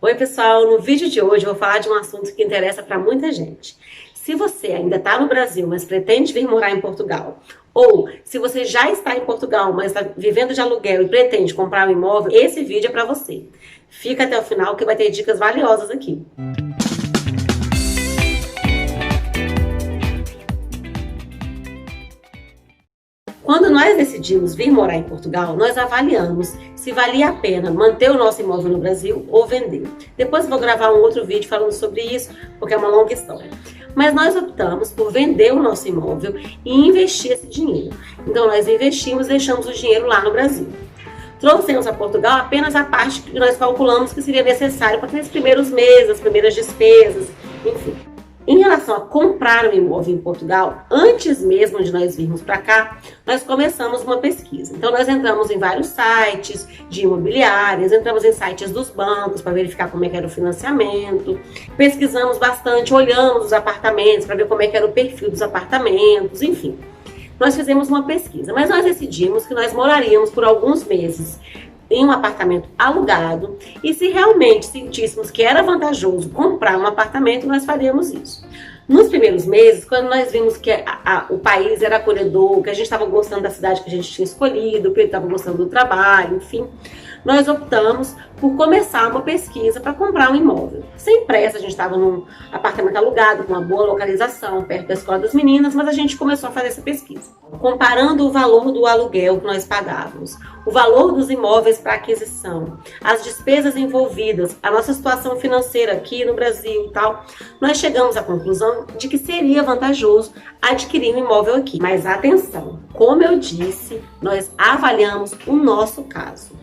Oi pessoal, no vídeo de hoje eu vou falar de um assunto que interessa para muita gente. Se você ainda está no Brasil, mas pretende vir morar em Portugal, ou se você já está em Portugal, mas está vivendo de aluguel e pretende comprar um imóvel, esse vídeo é para você. Fica até o final que vai ter dicas valiosas aqui. Quando nós decidimos vir morar em Portugal, nós avaliamos se valia a pena manter o nosso imóvel no Brasil ou vender. Depois vou gravar um outro vídeo falando sobre isso, porque é uma longa história. Mas nós optamos por vender o nosso imóvel e investir esse dinheiro. Então nós investimos e deixamos o dinheiro lá no Brasil. Trouxemos a Portugal apenas a parte que nós calculamos que seria necessário para aqueles primeiros meses, as primeiras despesas, enfim. Em relação a comprar um imóvel em Portugal, antes mesmo de nós virmos para cá, nós começamos uma pesquisa. Então nós entramos em vários sites de imobiliárias, entramos em sites dos bancos para verificar como é que era o financiamento, pesquisamos bastante, olhamos os apartamentos para ver como é que era o perfil dos apartamentos, enfim. Nós fizemos uma pesquisa, mas nós decidimos que nós moraríamos por alguns meses em um apartamento alugado, e se realmente sentíssemos que era vantajoso comprar um apartamento, nós faríamos isso. Nos primeiros meses, quando nós vimos que o país era acolhedor, que a gente estava gostando da cidade que a gente tinha escolhido, que ele estava gostando do trabalho, enfim, nós optamos por começar uma pesquisa para comprar um imóvel. Sem pressa, a gente estava num apartamento alugado, com uma boa localização, perto da escola das meninas, mas a gente começou a fazer essa pesquisa. Comparando o valor do aluguel que nós pagávamos, o valor dos imóveis para aquisição, as despesas envolvidas, a nossa situação financeira aqui no Brasil e tal, nós chegamos à conclusão de que seria vantajoso adquirir um imóvel aqui. Mas atenção, como eu disse, nós avaliamos o nosso caso.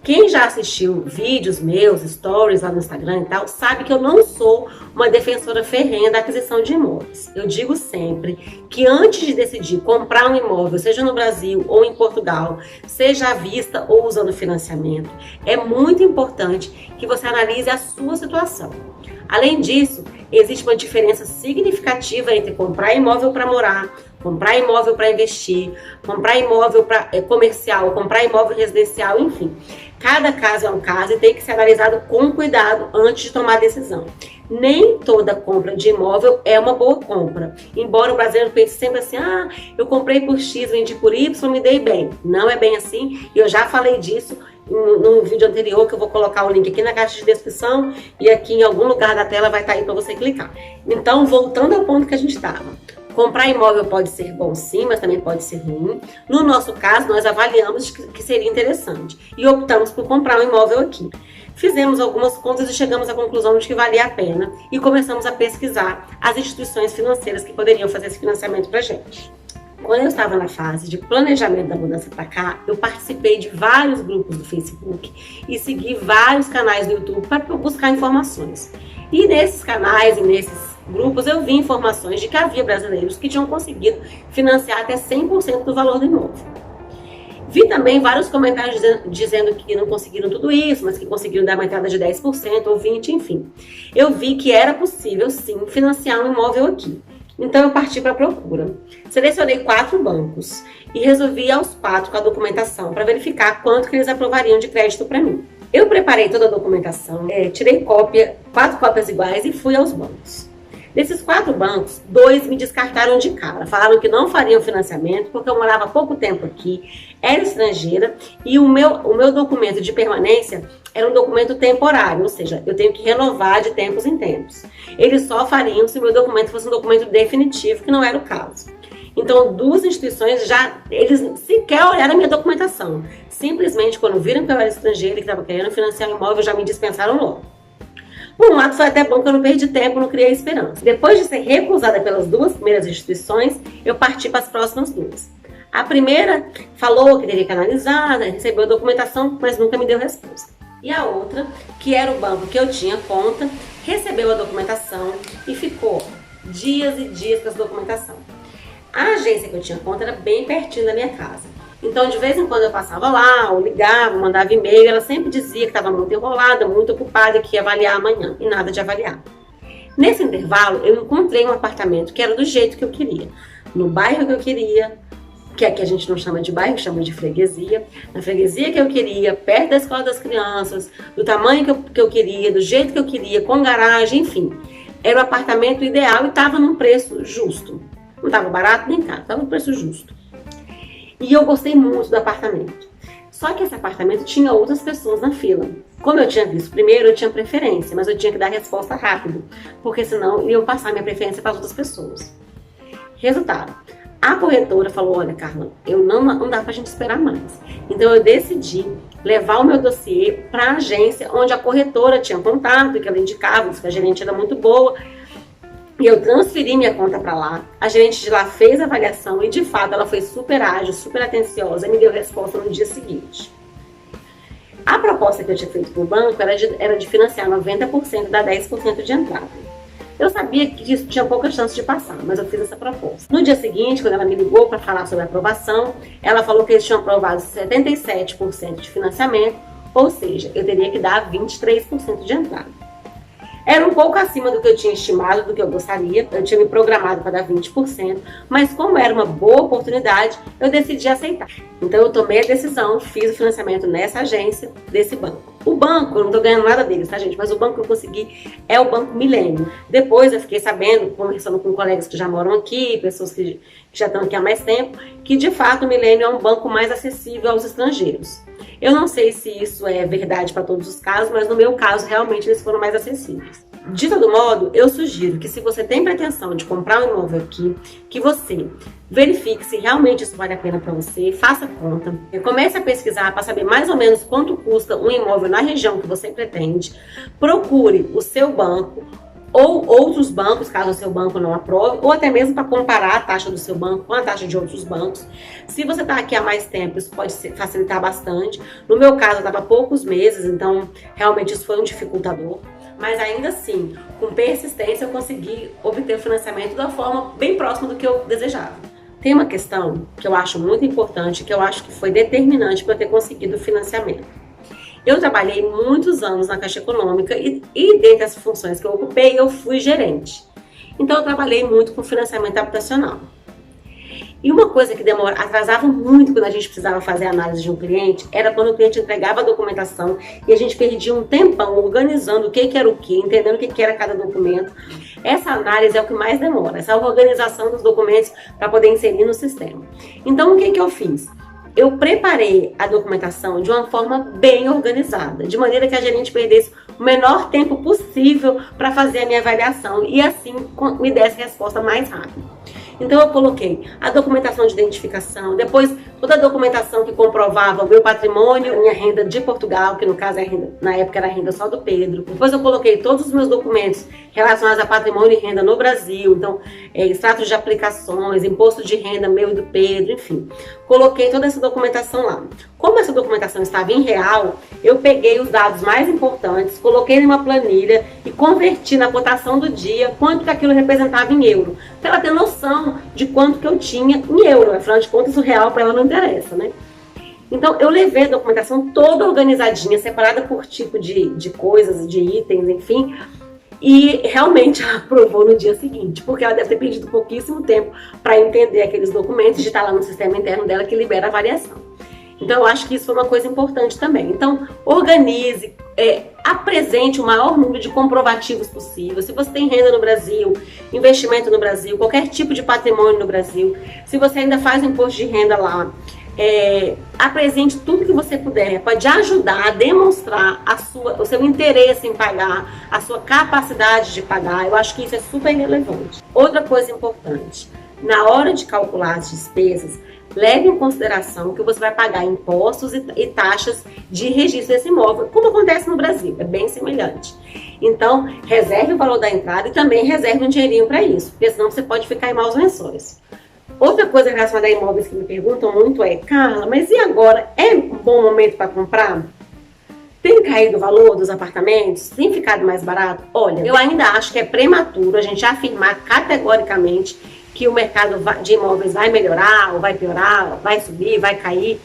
Quem já assistiu vídeos meus, stories lá no Instagram e tal, sabe que eu não sou uma defensora ferrenha da aquisição de imóveis. Eu digo sempre que antes de decidir comprar um imóvel, seja no Brasil ou em Portugal, seja à vista ou usando financiamento, é muito importante que você analise a sua situação. Além disso, existe uma diferença significativa entre comprar imóvel para morar, comprar imóvel para investir, comprar imóvel para comercial, comprar imóvel residencial, enfim. Cada caso é um caso e tem que ser analisado com cuidado antes de tomar a decisão. Nem toda compra de imóvel é uma boa compra. Embora o brasileiro pense sempre assim, eu comprei por X, vendi por Y, me dei bem. Não é bem assim, e eu já falei disso num vídeo anterior, que eu vou colocar o link aqui na caixa de descrição e aqui em algum lugar da tela vai estar aí para você clicar. Então, voltando ao ponto que a gente estava. Comprar imóvel pode ser bom sim, mas também pode ser ruim. No nosso caso, nós avaliamos que seria interessante e optamos por comprar um imóvel aqui. Fizemos algumas contas e chegamos à conclusão de que valia a pena e começamos a pesquisar as instituições financeiras que poderiam fazer esse financiamento para a gente. Quando eu estava na fase de planejamento da mudança para cá, eu participei de vários grupos do Facebook e segui vários canais do YouTube para buscar informações. E nesses canais e nesses grupos eu vi informações de que havia brasileiros que tinham conseguido financiar até 100% do valor do imóvel. Vi também vários comentários dizendo que não conseguiram tudo isso, mas que conseguiram dar uma entrada de 10% ou 20%, enfim. Eu vi que era possível sim financiar um imóvel aqui. Então eu parti para a procura. Selecionei 4 bancos e resolvi ir aos 4 com a documentação para verificar quanto que eles aprovariam de crédito para mim. Eu preparei toda a documentação, tirei 4 cópias iguais e fui aos bancos. Desses 4 bancos, 2 me descartaram de cara. Falaram que não fariam financiamento porque eu morava há pouco tempo aqui, era estrangeira e o meu documento de permanência era um documento temporário, ou seja, eu tenho que renovar de tempos em tempos. Eles só fariam se o meu documento fosse um documento definitivo, que não era o caso. Então, 2 instituições eles sequer olharam a minha documentação. Simplesmente, quando viram que eu era estrangeira e que estava querendo financiar um imóvel, já me dispensaram logo. Por um lado, foi até bom que eu não perdi tempo, não criei esperança. Depois de ser recusada pelas 2 primeiras instituições, eu parti para as próximas 2. A primeira falou que teria que analisar, recebeu a documentação, mas nunca me deu resposta. E a outra, que era o banco que eu tinha conta, recebeu a documentação e ficou dias e dias com essa documentação. A agência que eu tinha conta era bem pertinho da minha casa. Então, de vez em quando eu passava lá, ou ligava, mandava e-mail, ela sempre dizia que estava muito enrolada, muito ocupada e que ia avaliar amanhã, e nada de avaliar. Nesse intervalo, eu encontrei um apartamento que era do jeito que eu queria, no bairro que eu queria, que aqui a gente não chama de bairro, chama de freguesia. Na freguesia que eu queria, perto da escola das crianças, do tamanho que eu queria, do jeito que eu queria, com garagem, enfim. Era o apartamento ideal e estava num preço justo. Não estava barato nem caro, estava num preço justo. E eu gostei muito do apartamento. Só que esse apartamento tinha outras pessoas na fila. Como eu tinha visto primeiro, eu tinha preferência, mas eu tinha que dar resposta rápido, porque senão iam passar minha preferência para as outras pessoas. Resultado, a corretora falou, olha Carla, não dá pra gente esperar mais. Então eu decidi levar o meu dossiê para a agência onde a corretora tinha contato, que ela indicava, que a gerente era muito boa. E eu transferi minha conta para lá, a gerente de lá fez a avaliação e de fato ela foi super ágil, super atenciosa e me deu resposta no dia seguinte. A proposta que eu tinha feito para o banco era de financiar 90% da 10% de entrada. Eu sabia que isso tinha pouca chance de passar, mas eu fiz essa proposta. No dia seguinte, quando ela me ligou para falar sobre a aprovação, ela falou que eles tinham aprovado 77% de financiamento, ou seja, eu teria que dar 23% de entrada. Era um pouco acima do que eu tinha estimado, do que eu gostaria. Eu tinha me programado para dar 20%, mas como era uma boa oportunidade, eu decidi aceitar. Então eu tomei a decisão, fiz o financiamento nessa agência desse banco. O banco, eu não estou ganhando nada deles, tá gente? Mas o banco que eu consegui é o Banco Milênio. Depois eu fiquei sabendo, conversando com colegas que já moram aqui, pessoas que já estão aqui há mais tempo, que de fato o Milênio é um banco mais acessível aos estrangeiros. Eu não sei se isso é verdade para todos os casos, mas no meu caso, realmente, eles foram mais acessíveis. De todo modo, eu sugiro que se você tem pretensão de comprar um imóvel aqui, que você verifique se realmente isso vale a pena para você, faça conta, comece a pesquisar para saber mais ou menos quanto custa um imóvel na região que você pretende, procure o seu banco, ou outros bancos, caso o seu banco não aprove, ou até mesmo para comparar a taxa do seu banco com a taxa de outros bancos. Se você está aqui há mais tempo, isso pode facilitar bastante. No meu caso, eu estava há poucos meses, então realmente isso foi um dificultador. Mas ainda assim, com persistência, eu consegui obter o financiamento da forma bem próxima do que eu desejava. Tem uma questão que eu acho muito importante, que eu acho que foi determinante para eu ter conseguido o financiamento. Eu trabalhei muitos anos na Caixa Econômica e dentre as funções que eu ocupei, eu fui gerente. Então eu trabalhei muito com financiamento habitacional. E uma coisa que atrasava muito quando a gente precisava fazer a análise de um cliente, era quando o cliente entregava a documentação e a gente perdia um tempão organizando o que era o que, entendendo o que era cada documento. Essa análise é o que mais demora, essa organização dos documentos para poder inserir no sistema. Então o que eu fiz? Eu preparei a documentação de uma forma bem organizada, de maneira que a gerente perdesse o menor tempo possível para fazer a minha avaliação e assim me desse a resposta mais rápido. Então eu coloquei a documentação de identificação, depois toda a documentação que comprovava o meu patrimônio, minha renda de Portugal, que no caso na época era a renda só do Pedro. Depois eu coloquei todos os meus documentos relacionados a patrimônio e renda no Brasil, então extratos de aplicações, imposto de renda meu e do Pedro, enfim. Coloquei toda essa documentação lá. Como essa documentação estava em real, eu peguei os dados mais importantes, coloquei em uma planilha e converti na cotação do dia quanto que aquilo representava em euro, para ela ter noção de quanto que eu tinha em euro. Afinal de contas, o real para ela não interessa, né? Então, eu levei a documentação toda organizadinha, separada por tipo de coisas, de itens, enfim, e realmente ela aprovou no dia seguinte, porque ela deve ter pedido pouquíssimo tempo para entender aqueles documentos, de estar lá no sistema interno dela que libera a avaliação. Então, eu acho que isso foi uma coisa importante também. Então, organize, apresente o maior número de comprovativos possível. Se você tem renda no Brasil, investimento no Brasil, qualquer tipo de patrimônio no Brasil, se você ainda faz o imposto de renda lá, apresente tudo que você puder, pode ajudar a demonstrar o seu interesse em pagar, a sua capacidade de pagar. Eu acho que isso é super relevante. Outra coisa importante, na hora de calcular as despesas, leve em consideração que você vai pagar impostos e taxas de registro desse imóvel, como acontece no Brasil, é bem semelhante. Então, reserve o valor da entrada e também reserve um dinheirinho para isso, porque senão você pode ficar em maus lençóis. Outra coisa relacionada a imóveis que me perguntam muito é: Carla, mas e agora? É um bom momento para comprar? Tem caído o valor dos apartamentos? Tem ficado mais barato? Olha, eu ainda acho que é prematuro a gente afirmar categoricamente que o mercado de imóveis vai melhorar, ou vai piorar, vai subir, vai cair.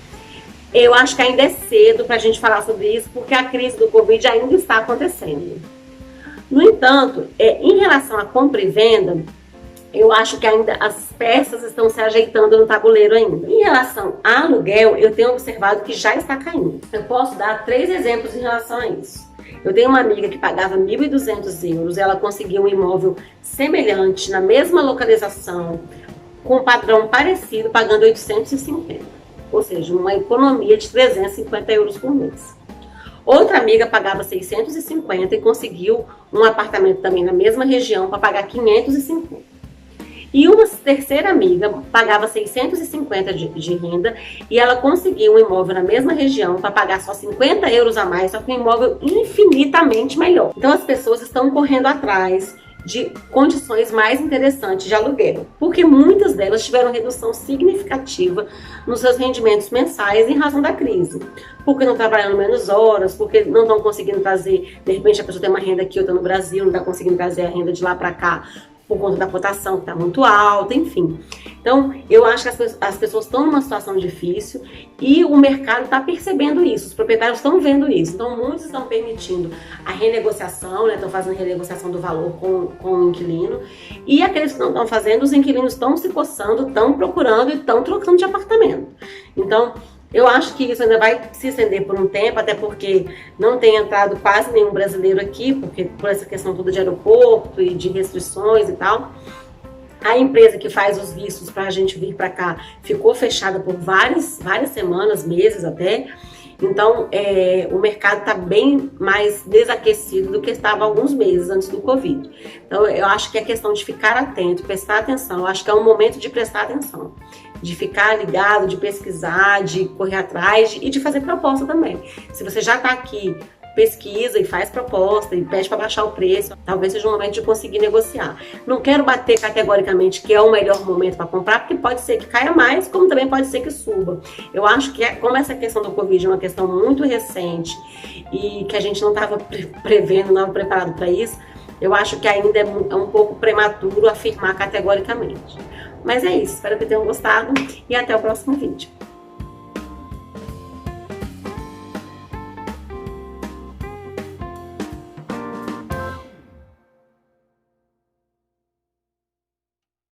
Eu acho que ainda é cedo para a gente falar sobre isso, porque a crise do Covid ainda está acontecendo. No entanto, em relação à compra e venda, eu acho que ainda as peças estão se ajeitando no tabuleiro ainda. Em relação a aluguel, eu tenho observado que já está caindo. Eu posso dar 3 exemplos em relação a isso. Eu tenho uma amiga que pagava 1.200 euros, ela conseguiu um imóvel semelhante, na mesma localização, com um padrão parecido, pagando 850. Ou seja, uma economia de 350 euros por mês. Outra amiga pagava 650 e conseguiu um apartamento também na mesma região para pagar 550. E uma terceira amiga pagava 650 de renda e ela conseguiu um imóvel na mesma região para pagar só 50 euros a mais, só que um imóvel infinitamente melhor. Então as pessoas estão correndo atrás de condições mais interessantes de aluguel, porque muitas delas tiveram redução significativa nos seus rendimentos mensais em razão da crise, porque não trabalhando menos horas, porque não estão conseguindo trazer, de repente a pessoa tem uma renda aqui, outra no Brasil, não está conseguindo trazer a renda de lá para cá, por conta da cotação que está muito alta, enfim. Então, eu acho que as pessoas estão numa situação difícil e o mercado está percebendo isso, os proprietários estão vendo isso. Então, muitos estão permitindo a renegociação, né? Estão fazendo renegociação do valor com o inquilino. E aqueles que não estão fazendo, os inquilinos estão se coçando, estão procurando e estão trocando de apartamento. Então, eu acho que isso ainda vai se estender por um tempo, até porque não tem entrado quase nenhum brasileiro aqui, porque por essa questão toda de aeroporto e de restrições e tal. A empresa que faz os vistos para a gente vir para cá ficou fechada por várias semanas, meses até. Então, o mercado está bem mais desaquecido do que estava há alguns meses antes do Covid. Então, eu acho que é questão de ficar atento, prestar atenção. Eu acho que é um momento de prestar atenção, de ficar ligado, de pesquisar, de correr atrás e de fazer proposta também. Se você já está aqui, pesquisa e faz proposta e pede para baixar o preço, talvez seja o momento de conseguir negociar. Não quero bater categoricamente que é o melhor momento para comprar, porque pode ser que caia mais, como também pode ser que suba. Eu acho que como essa questão do Covid é uma questão muito recente e que a gente não estava prevendo, não estava preparado para isso, eu acho que ainda é um pouco prematuro afirmar categoricamente. Mas é isso, espero que tenham gostado e até o próximo vídeo.